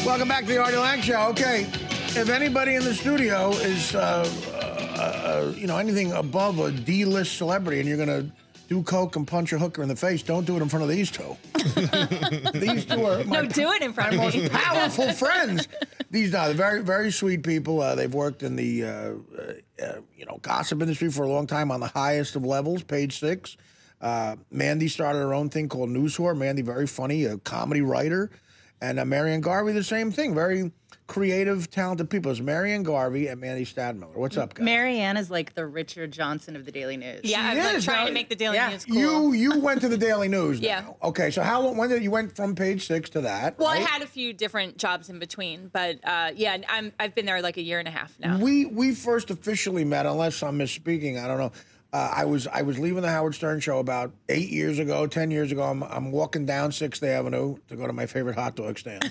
Welcome back to the Artie Lange Show. Okay, if anybody in the studio is, anything above a D-list celebrity and you're going to do coke and punch a hooker in the face, don't do it in front of these two. These two are do it in front of me. most powerful friends. These are very, very sweet people. They've worked in the, gossip industry for a long time on the highest of levels, Page Six. Mandy started her own thing called News Whore. Mandy, very funny, a comedy writer. And Marianne Garvey, the same thing. Very creative, talented people. It's Marianne Garvey and Mandy Stadtmiller. What's up, guys? Marianne is like the Richard Johnson of the Daily News. Yeah, I'm like trying to make the Daily News cool. You went to the Daily News now. Yeah. Okay, so how long, when did you went from Page Six to that? Well, right? I had a few different jobs in between, but I've been there like a year and a half now. We first officially met, unless I'm misspeaking, I don't know. I was leaving the Howard Stern show about 10 years ago. I'm walking down 6th Avenue to go to my favorite hot dog stand.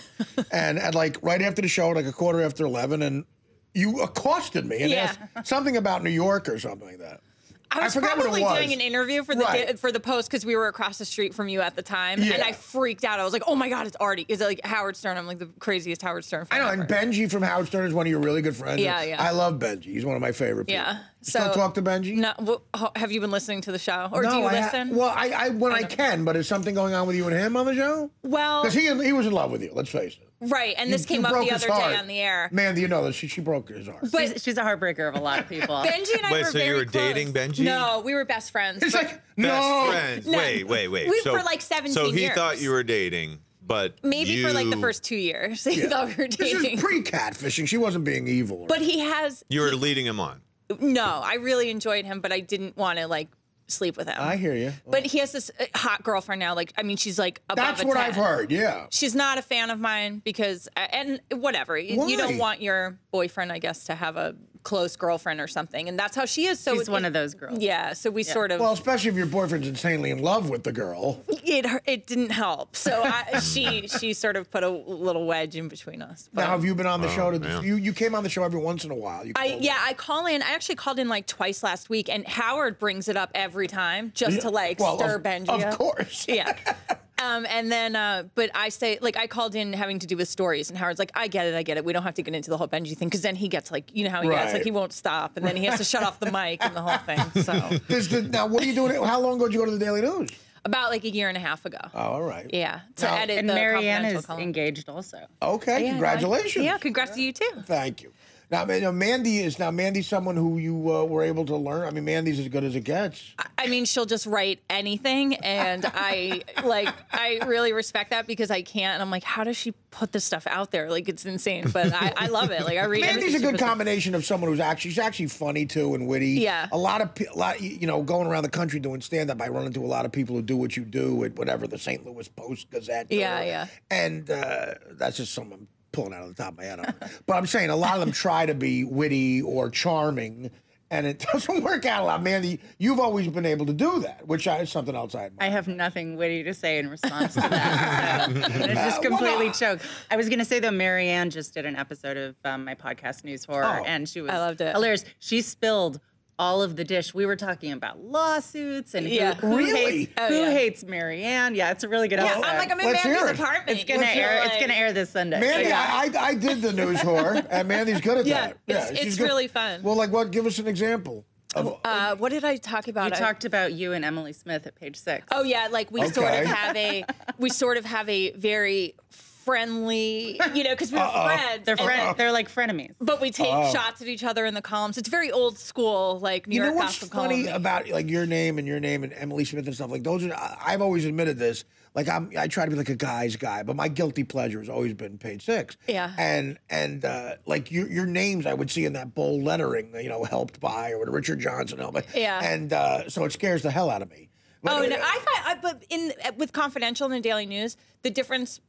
And at like right after the show, like a quarter after 11, and you accosted me and asked something about New York or something like that. I was forgot probably what it was. doing an interview for the Post because we were across the street from you at the time, and I freaked out. I was like, "Oh my God, it's Artie! Is it like Howard Stern?" I'm like the craziest Howard Stern fan. I know, ever. and Benji from Howard Stern is one of your really good friends. Yeah. I love Benji. He's one of my favorite people. Yeah. Still talk to Benji? No. Well, have you been listening to the show, or do you listen? I when I can, but is something going on with you and him on the show? Well, because he was in love with you. Let's face it. Right, and this came up the other day on the air. Mandy, you know that she broke his heart. But she's a heartbreaker of a lot of people. Benji and I were so very you were close. dating Benji? No, we were best friends. It's like, Best friends. No. Wait. We for like 17 So he years. thought you were dating, but maybe for like the first 2 years. He thought we were dating. This is pre-catfishing. She wasn't being evil. But he has. You were leading him on. No, I really enjoyed him, but I didn't want to like sleep with him. I hear you. But he has this hot girlfriend now. Like, I mean, she's like above That's a what 10. I've heard, yeah. She's not a fan of mine because, and whatever. Why? You don't want your boyfriend, I guess, to have a close girlfriend or something. And that's how she is. So she's one of those girls. Yeah. So we sort of. Well, especially if your boyfriend's insanely in love with the girl. It didn't help. So she sort of put a little wedge in between us. But, Now, have you been on the show? man. You came on the show every once in a while. I call in. I actually called in like twice last week, and Howard brings it up every time just to like stir Benji up. Of course. Yeah. And then, but I say, like, I called in having to do with stories, and Howard's like, I get it. We don't have to get into the whole Benji thing, because then he gets like, you know how he gets, like, he won't stop, and then he has to shut off the mic and the whole thing, so. Now, what are you doing? How long ago did you go to the Daily News? About like a year and a half ago. Oh, all right. Yeah, to edit And the Marianne confidential is column. engaged also. Okay, congratulations. Yeah, congrats to you too. Thank you. Now, Mandy's someone who you were able to learn. I mean, Mandy's as good as it gets. I mean, she'll just write anything, and I really respect that because I can't. And I'm like, how does she put this stuff out there? Like, it's insane, but I love it. Like, I read. Mandy's a good combination of someone who's actually funny too and witty. Yeah. A lot going around the country doing stand up. I run into a lot of people who do what you do at whatever the St. Louis Post Gazette. Yeah. And that's just something pulling out of the top of my head. But I'm saying a lot of them try to be witty or charming, and it doesn't work out a lot. Mandy, you've always been able to do that, which is something else I admire. I have nothing witty to say in response to that. So I'm just completely choked. I was going to say, though, Marianne just did an episode of my podcast, News Horror, and she was hilarious. She spilled all of the dish. We were talking about lawsuits and who hates Marianne. Yeah, it's a really good episode. I'm like, I'm in Mandy's apartment. It's gonna air this Sunday. Mandy, I did the News Horror, and Mandy's good at that. It's really fun. Well, like what? Give us an example. What did I talk about? You talked about you and Emily Smith at Page 6. Oh yeah, like we sort of have a very friendly, because we're friends. They're like frenemies. But we take shots at each other in the columns. It's very old school, like New York gossip column. You know what's funny about like your name and Emily Smith and stuff like those? I've always admitted this. Like I try to be like a guy's guy, but my guilty pleasure has always been Page 6. Yeah. And like your names I would see in that bold lettering, helped by or Richard Johnson helped by. Yeah. And so it scares the hell out of me. But, no, but with Confidential and the Daily News, the difference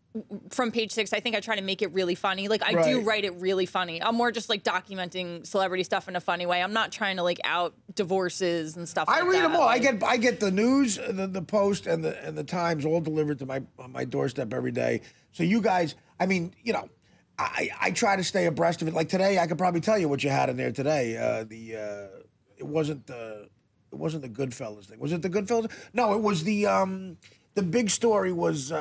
from Page 6, I think I try to make it really funny. Like, I do write it really funny. I'm more just, like, documenting celebrity stuff in a funny way. I'm not trying to, like, out divorces and stuff like that. I read them all. I get the news, the Post, and the Times all delivered to my doorstep every day. So you guys, I mean, I try to stay abreast of it. Like today, I could probably tell you what you had in there today. It wasn't the Goodfellas thing. Was it the Goodfellas? No, it was the big story was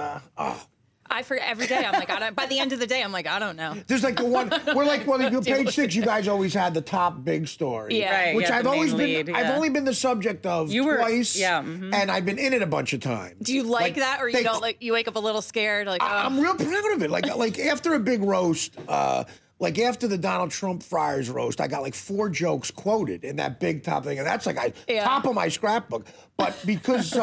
I forget every day. I'm like, by the end of the day, I'm like, I don't know. There's like the one, we're like, well, you page 6, you guys always had the top big story. Yeah. Right, Which yeah, I've the always main been, lead, I've yeah. only been the subject of twice. Yeah. And I've been in it a bunch of times. Do you like that, or you don't like? You wake up a little scared, like? I'm real proud of it. Like after a big roast, like after the Donald Trump Friars roast, I got like 4 jokes quoted in that big top thing, and that's like top of my scrapbook. But because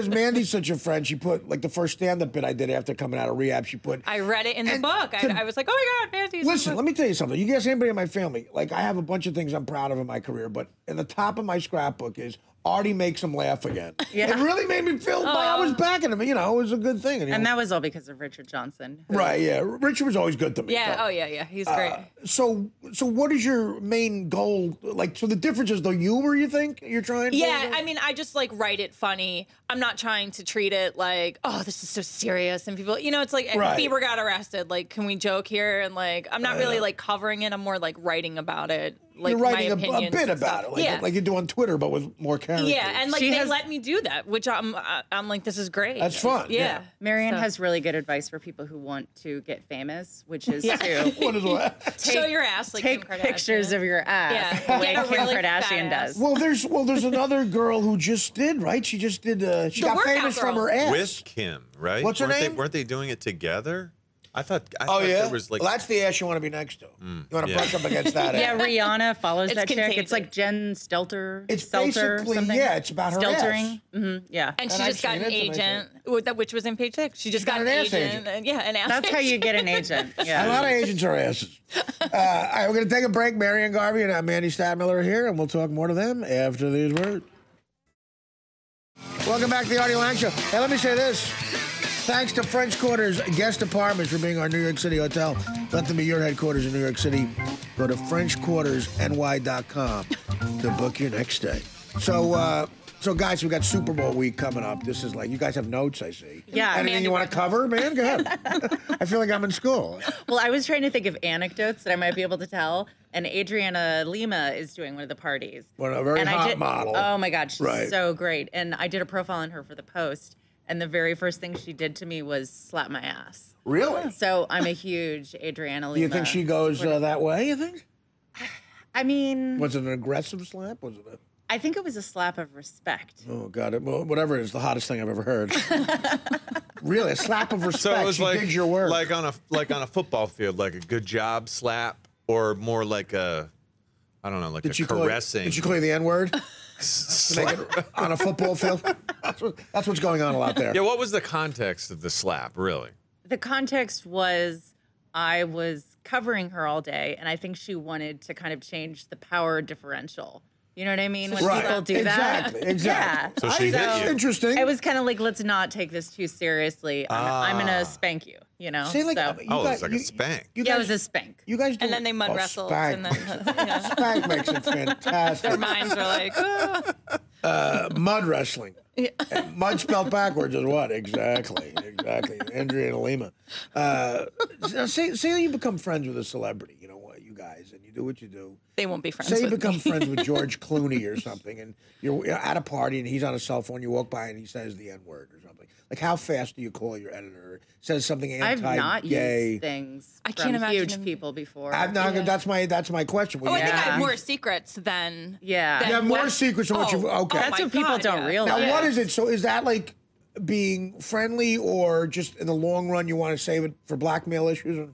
Mandy's such a friend, she put like the first stand-up bit I did after coming out of rehab. She put. I read it in the book. I was like, oh my God, Mandy's. Listen, let me tell you something. You guys, anybody in my family, like I have a bunch of things I'm proud of in my career, but in the top of my scrapbook is Artie makes him laugh again. Yeah. It really made me feel like I was backing him. You know, it was a good thing. And that was all because of Richard Johnson. Right, yeah. Richard was always good to me. Yeah, yeah. He's great. So what is your main goal? Like, so the difference is the humor, you think, you're trying to? Yeah, I mean, I just like write it funny. I'm not trying to treat it like, oh, this is so serious. And people, you know, it's like, Bieber got arrested. Like, can we joke here? And like, I'm not really like covering it. I'm more like writing about it. Like, you're writing my a bit about it, like you do on Twitter, but with more characters. Yeah, and like they let me do that, which I'm like, this is great. That's fun. Yeah. Marianne has really good advice for people who want to get famous, which is to What is what? show your ass, like take Kim Kardashian. pictures of your ass, Yeah. the way Get a Kim really Kardashian fat ass. does. Well, there's another girl who just did, right? She just did. She got workout famous from girl. her ass. With Kim, right? What's her name? Weren't they doing it together? I thought Oh yeah. there was like. Well, that's the ass you want to be next to. You want to brush up against that ass. Yeah, Rihanna follows that chick. contagious. It's like Jen Stelter. It's Stelter, basically something. it's about her Steltering. ass. Yeah. And she I've just got seen an it, it's a nice agent, which was in page 6. She just got an ass agent. And, an ass That's how agent. you get an agent. Yeah. A lot of agents are asses. All right, we're going to take a break. Marianne Garvey and Mandy Stadtmiller are here, and we'll talk more to them after these words. Welcome back to the Artie Lange Show. Hey, let me say this. Thanks to French Quarter's Guest Apartments for being our New York City hotel. Let them be your headquarters in New York City. Go to FrenchQuartersNY.com to book your next stay. So guys, we got Super Bowl week coming up. This is like, you guys have notes, I see. Yeah. Anything you want to cover, man? Go ahead. I feel like I'm in school. Well, I was trying to think of anecdotes that I might be able to tell, and Adriana Lima is doing one of the parties. Well, a very hot model. Oh my God, she's Right. so great. And I did a profile on her for the Post, and the very first thing she did to me was slap my ass. Really? So I'm a huge Adriana Lima. Do you think she goes that way, you think? I mean, Was it an aggressive slap? Was it a... I think it was a slap of respect. Oh, God. Well, whatever it is, the hottest thing I've ever heard. Really, a slap of respect. So it was She digs your work. like on a football field, like a good job slap, or more like a, I don't know, like a caressing. Did she call you the N-word? On a football field? That's what's going on a lot there. Yeah, what was the context of the slap, really? The context was I was covering her all day, and I think she wanted to kind of change the power differential. You know what I mean? When people do that. Exactly. Yeah. So she hit you. Interesting. It was kind of like, let's not take this too seriously. I'm gonna spank you. You know. See, like, so, you Oh, guys, it's like a spank. You yeah, it guys, was a spank. you guys do And then they mud wrestled. Spank. And then, yeah. Spank makes it fantastic. Their minds are like, oh. Mud wrestling. And mud spelled backwards is what? Exactly. Adriana Lima. Say you become friends with a celebrity, you know what, you guys, and you do what you do. They won't be friends Say you with become me. friends with George Clooney or something, and you're at a party and he's on a cell phone, you walk by and he says the N-word or something. Like, how fast do you call your editor? Says something I've not anti-gay. used things I can't from imagine huge him- people before. I've not. That's my question. Oh, I think I Yeah. have more secrets than. Yeah. than You have more what- secrets than what you've. Okay. That's my what people God, don't yeah. realize. Now, what is it? So, is that like being friendly, or just in the long run you want to save it for blackmail issues?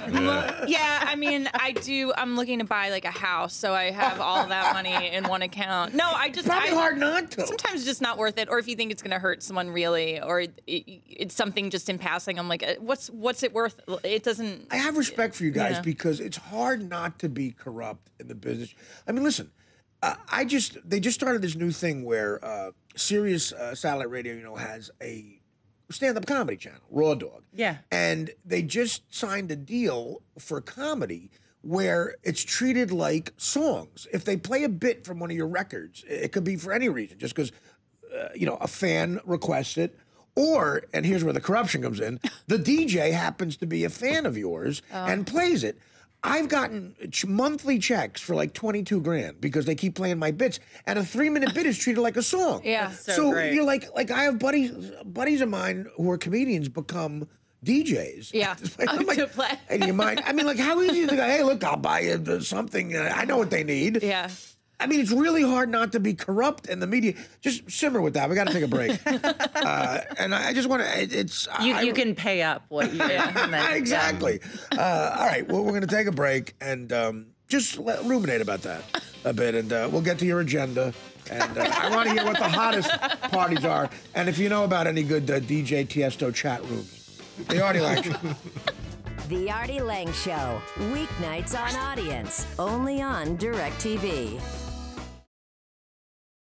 Yeah, I mean, I'm looking to buy like a house, so I have all that money in one account. No, Probably hard not to. Sometimes it's just not worth it, or if you think it's going to hurt someone really, or it's something just in passing. I'm like, what's it worth? It doesn't. I have respect for you guys Yeah. because it's hard not to be corrupt in the business. I mean, listen, they just started this new thing where Sirius satellite radio, has a stand-up comedy channel, Raw Dog. Yeah. And they just signed a deal for comedy where it's treated like songs. If they play a bit from one of your records, it could be for any reason, just because, a fan requests it. Or, and here's where the corruption comes in, the DJ happens to be a fan of yours and plays it. I've gotten monthly checks for like 22 grand because they keep playing my bits, and a 3-minute bit is treated like a song. Yeah. That's so great. You're like I have buddies of mine who are comedians become DJs. Yeah. I'm like, to play. hey, do you mind? I mean, like, how easy is it to go, hey, look, I'll buy you something. I know what they need. Yeah. I mean, it's really hard not to be corrupt in the media. Just simmer with that. We got to take a break. And I just want to, You can pay up what you exactly. All right, well, we're going to take a break and just ruminate about that a bit. And we'll get to your agenda. And I want to hear what the hottest parties are. And if you know about any good DJ Tiesto chat rooms. The Artie Lange Show. The Artie Lange Show. Weeknights on Audience. Only on DirecTV.